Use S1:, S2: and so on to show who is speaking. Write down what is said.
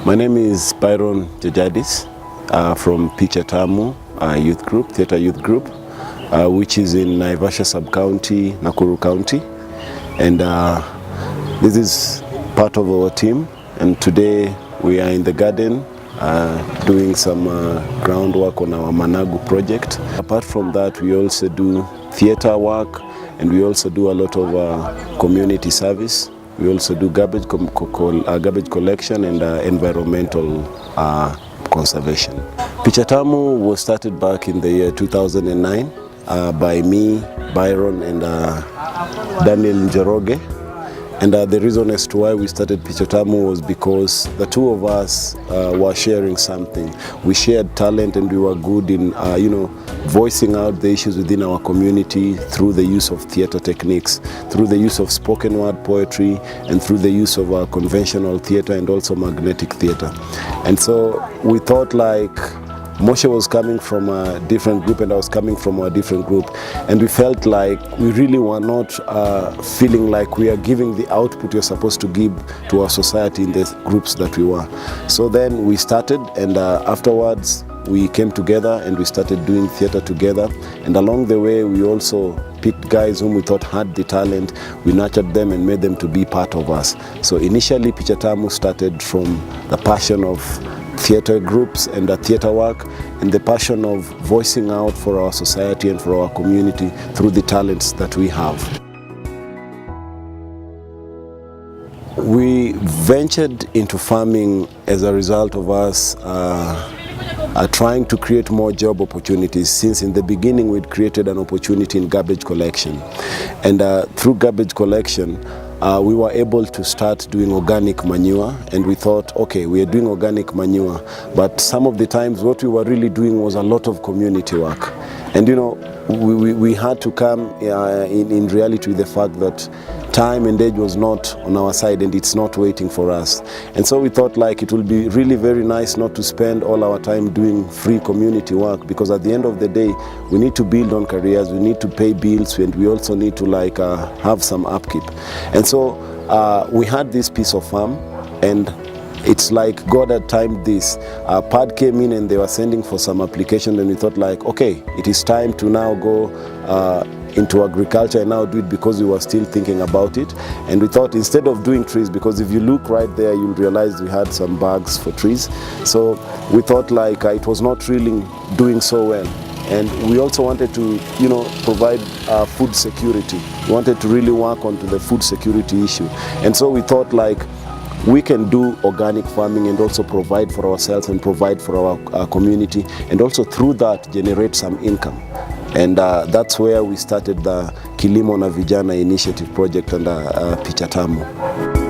S1: My name is Byron Jajadis from Picha Tamu Youth Group, Theatre Youth Group, which is in Naivasha Sub-County, Nakuru County. And this is part of our team. And today we are in the garden doing some groundwork on our Managu project. Apart from that, we also do theatre work, and we also do a lot of community service. We also do garbage collection and environmental conservation. Picha Tamu was started back in the year 2009 by me, Byron, and Daniel Njoroge. And the reason as to why we started Picha Tamu was because the two of us were sharing something. We shared talent, and we were good in, voicing out the issues within our community through the use of theatre techniques, through the use of spoken word poetry, and through the use of conventional theatre and also magnetic theatre. And so we thought, like, Moshe was coming from a different group and I was coming from a different group, and we felt like we really were not feeling like we are giving the output you're supposed to give to our society in the groups that we were. So then we started, and afterwards we came together and we started doing theatre together, and along the way we also picked guys whom we thought had the talent. We nurtured them and made them to be part of us. So initially Picha Tamu started from the passion of theatre groups and theatre work, and the passion of voicing out for our society and for our community through the talents that we have. We ventured into farming as a result of us trying to create more job opportunities, since in the beginning we'd created an opportunity in garbage collection. And through garbage collection, we were able to start doing organic manure, and we thought, okay, we are doing organic manure, but some of the times what we were really doing was a lot of community work. And we had to come in reality with the fact that time and age was not on our side, and it's not waiting for us. And so we thought, like, it will be really very nice not to spend all our time doing free community work, because at the end of the day we need to build on careers, we need to pay bills, and we also need to have some upkeep. And so we had this piece of farm, and it's like God had timed this. PAD came in and they were sending for some application, and we thought, like, okay, it is time to now go into agriculture and now do it, because we were still thinking about it. And we thought, instead of doing trees, because if you look right there you'll realize we had some bags for trees, so we thought, like, it was not really doing so well. And we also wanted to provide food security. We wanted to really work onto the food security issue. And so we thought, like, we can do organic farming and also provide for ourselves and provide for our community, and also through that generate some income. And that's where we started the Kilimo na Vijana Initiative project under Picha Tamu.